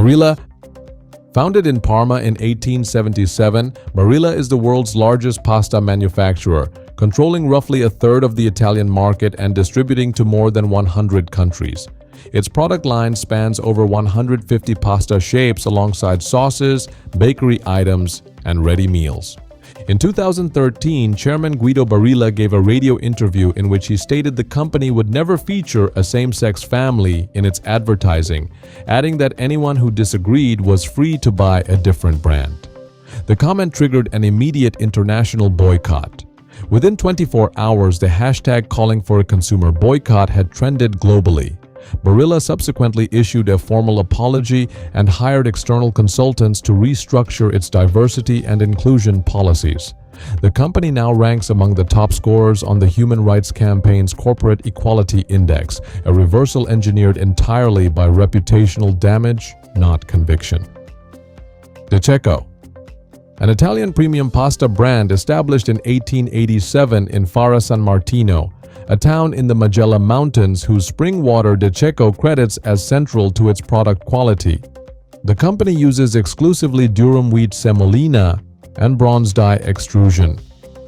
Barilla. Founded in Parma in 1877, Barilla is the world's largest pasta manufacturer, controlling roughly a third of the Italian market and distributing to more than 100 countries. Its product line spans over 150 pasta shapes alongside sauces, bakery items, and ready meals. In 2013, Chairman Guido Barilla gave a radio interview in which he stated the company would never feature a same-sex family in its advertising, adding that anyone who disagreed was free to buy a different brand. The comment triggered an immediate international boycott. Within 24 hours, the hashtag calling for a consumer boycott had trended globally. Barilla subsequently issued a formal apology and hired external consultants to restructure its diversity and inclusion policies. The company now ranks among the top scorers on the Human Rights Campaign's Corporate Equality Index, a reversal engineered entirely by reputational damage, not conviction. De Cecco. An Italian premium pasta brand established in 1887 in Fara San Martino, a town in the Majella Mountains whose spring water De Cecco credits as central to its product quality. The company uses exclusively durum wheat semolina and bronze die extrusion,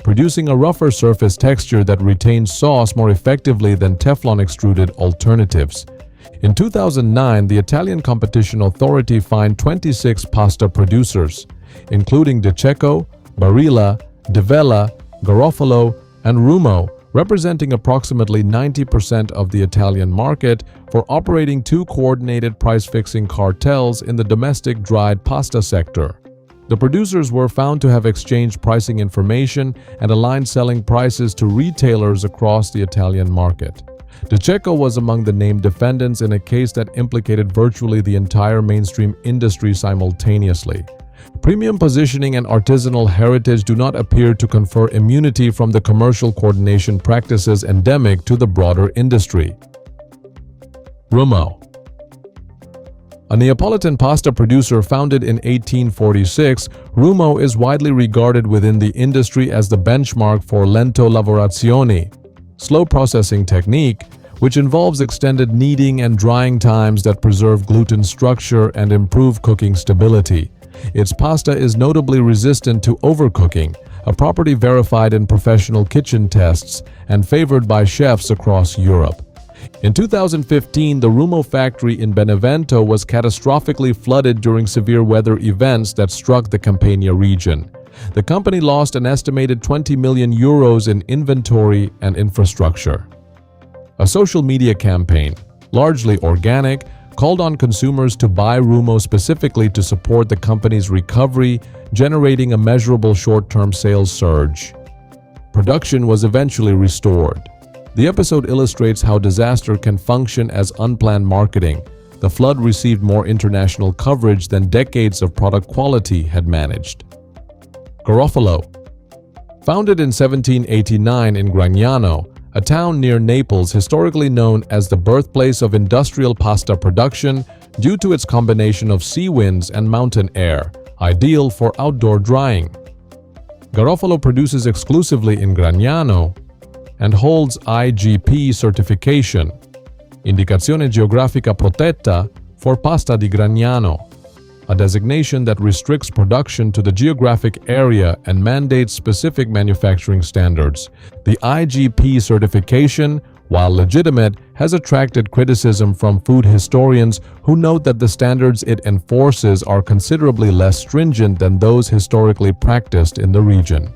producing a rougher surface texture that retains sauce more effectively than Teflon extruded alternatives. In 2009, the Italian Competition Authority fined 26 pasta producers, including De Cecco, Barilla, Divella, Garofalo, and Rumo, representing approximately 90% of the Italian market, for operating two coordinated price-fixing cartels in the domestic dried pasta sector. The producers were found to have exchanged pricing information and aligned selling prices to retailers across the Italian market. De Cecco was among the named defendants in a case that implicated virtually the entire mainstream industry simultaneously. Premium positioning and artisanal heritage do not appear to confer immunity from the commercial coordination practices endemic to the broader industry. Rumo. A Neapolitan pasta producer founded in 1846, Rumo is widely regarded within the industry as the benchmark for lento lavorazione, slow processing technique, which involves extended kneading and drying times that preserve gluten structure and improve cooking stability. Its pasta is notably resistant to overcooking, a property verified in professional kitchen tests and favored by chefs across Europe. In 2015, the Rumo factory in Benevento was catastrophically flooded during severe weather events that struck the Campania region. The company lost an estimated 20 million euros in inventory and infrastructure. A social media campaign, largely organic, called on consumers to buy Rumo specifically to support the company's recovery, generating a measurable short-term sales surge. Production was eventually restored. The episode illustrates how disaster can function as unplanned marketing. The flood received more international coverage than decades of product quality had managed. Garofalo. Founded in 1789 in Gragnano, a town near Naples historically known as the birthplace of industrial pasta production due to its combination of sea winds and mountain air, ideal for outdoor drying. Garofalo produces exclusively in Gragnano and holds IGP certification, Indicazione Geografica Protetta, for pasta di Gragnano, a designation that restricts production to the geographic area and mandates specific manufacturing standards. The IGP certification, while legitimate, has attracted criticism from food historians who note that the standards it enforces are considerably less stringent than those historically practiced in the region.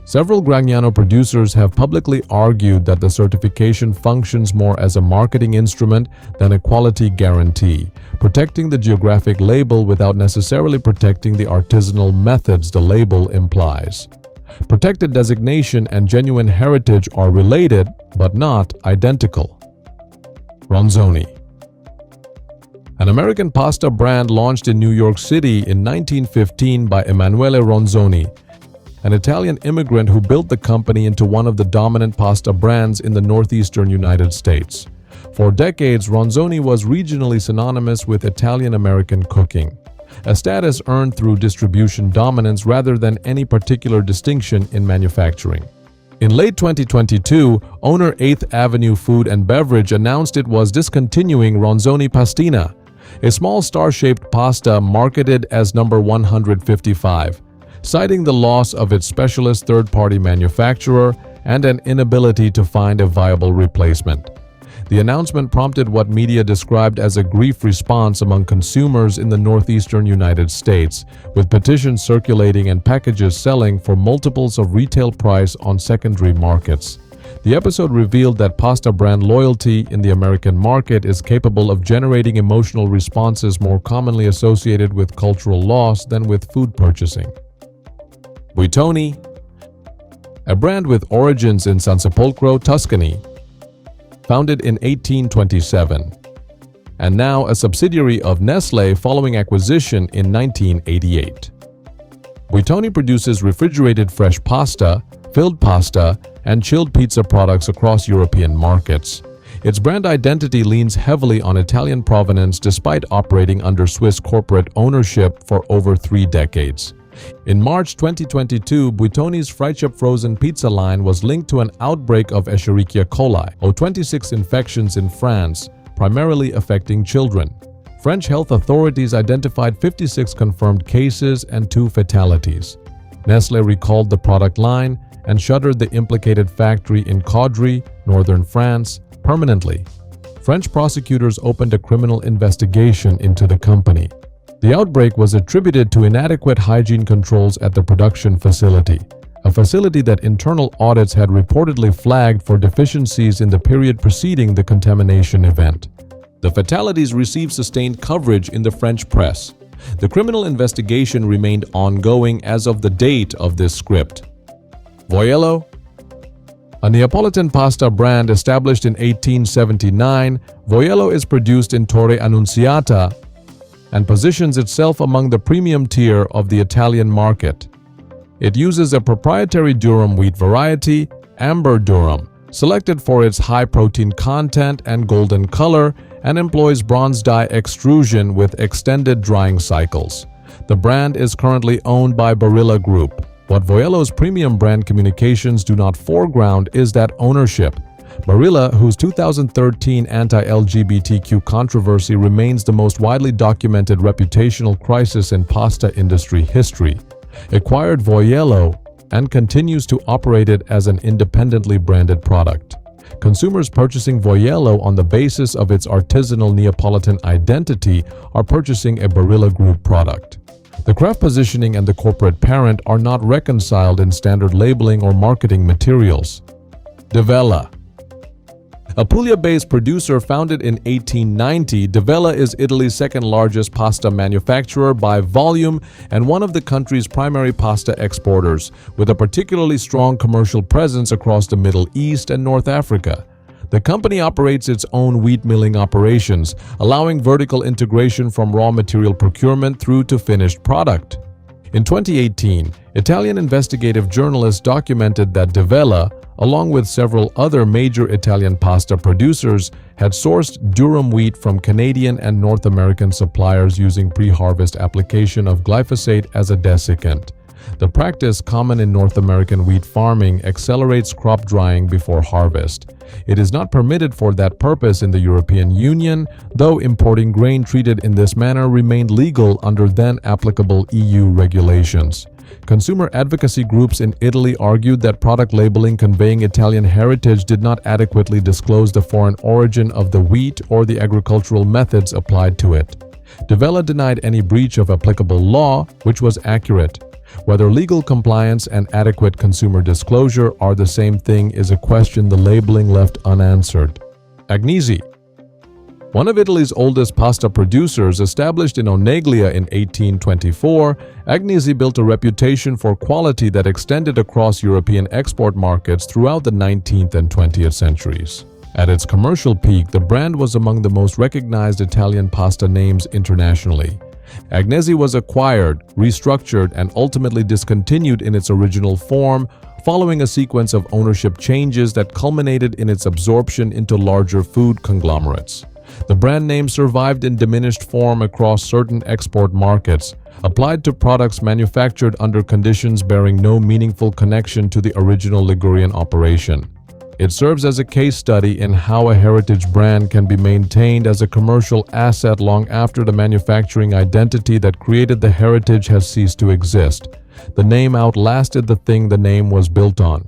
Several Gragnano producers have publicly argued that the certification functions more as a marketing instrument than a quality guarantee, protecting the geographic label without necessarily protecting the artisanal methods the label implies. Protected designation and genuine heritage are related, but not identical. Ronzoni. An American pasta brand launched in New York City in 1915 by Emanuele Ronzoni, an Italian immigrant who built the company into one of the dominant pasta brands in the northeastern United States. For decades, Ronzoni was regionally synonymous with Italian-American cooking, a status earned through distribution dominance rather than any particular distinction in manufacturing. In late 2022, owner 8th Avenue Food and Beverage announced it was discontinuing Ronzoni Pastina, a small star-shaped pasta marketed as number 155, citing the loss of its specialist third-party manufacturer and an inability to find a viable replacement. The announcement prompted what media described as a grief response among consumers in the northeastern United States, with petitions circulating and packages selling for multiples of retail price on secondary markets. The episode revealed that pasta brand loyalty in the American market is capable of generating emotional responses more commonly associated with cultural loss than with food purchasing. Buitoni, a brand with origins in San Sepolcro, Tuscany, founded in 1827, and now a subsidiary of Nestlé following acquisition in 1988. Buitoni produces refrigerated fresh pasta, filled pasta, and chilled pizza products across European markets. Its brand identity leans heavily on Italian provenance despite operating under Swiss corporate ownership for over 3 decades. In March 2022, Buitoni's Friedshop frozen pizza line was linked to an outbreak of Escherichia coli, or 26 infections in France, primarily affecting children. French health authorities identified 56 confirmed cases and 2 fatalities. Nestlé recalled the product line and shuttered the implicated factory in Caudry, northern France, permanently. French prosecutors opened a criminal investigation into the company. The outbreak was attributed to inadequate hygiene controls at the production facility, a facility that internal audits had reportedly flagged for deficiencies in the period preceding the contamination event. The fatalities received sustained coverage in the French press. The criminal investigation remained ongoing as of the date of this script. Voiello, a Neapolitan pasta brand established in 1879, Voiello is produced in Torre Annunziata and positions itself among the premium tier of the Italian market. It uses a proprietary durum wheat variety, amber durum, selected for its high protein content and golden color, and employs bronze die extrusion with extended drying cycles. The brand is currently owned by Barilla Group. What Voiello's premium brand communications do not foreground is that ownership. Barilla, whose 2013 anti-LGBTQ controversy remains the most widely documented reputational crisis in pasta industry history, acquired Voiello and continues to operate it as an independently branded product. Consumers purchasing Voiello on the basis of its artisanal Neapolitan identity are purchasing a Barilla Group product. The craft positioning and the corporate parent are not reconciled in standard labeling or marketing materials. Devella, a Puglia-based producer founded in 1890, Devella is Italy's second-largest pasta manufacturer by volume and one of the country's primary pasta exporters, with a particularly strong commercial presence across the Middle East and North Africa. The company operates its own wheat milling operations, allowing vertical integration from raw material procurement through to finished product. In 2018, Italian investigative journalists documented that Devella, along with several other major Italian pasta producers, had sourced durum wheat from Canadian and North American suppliers using pre-harvest application of glyphosate as a desiccant. The practice, common in North American wheat farming, accelerates crop drying before harvest. It is not permitted for that purpose in the European Union, though importing grain treated in this manner remained legal under then applicable EU regulations. Consumer advocacy groups in Italy argued that product labeling conveying Italian heritage did not adequately disclose the foreign origin of the wheat or the agricultural methods applied to it. Devella denied any breach of applicable law, which was accurate. Whether legal compliance and adequate consumer disclosure are the same thing is a question the labeling left unanswered. Agnesi, one of Italy's oldest pasta producers, established in Oneglia in 1824, Agnesi built a reputation for quality that extended across European export markets throughout the 19th and 20th centuries. At its commercial peak, the brand was among the most recognized Italian pasta names internationally. Agnesi was acquired, restructured, and ultimately discontinued in its original form, following a sequence of ownership changes that culminated in its absorption into larger food conglomerates. The brand name survived in diminished form across certain export markets, applied to products manufactured under conditions bearing no meaningful connection to the original Ligurian operation. It serves as a case study in how a heritage brand can be maintained as a commercial asset long after the manufacturing identity that created the heritage has ceased to exist. The name outlasted the thing the name was built on.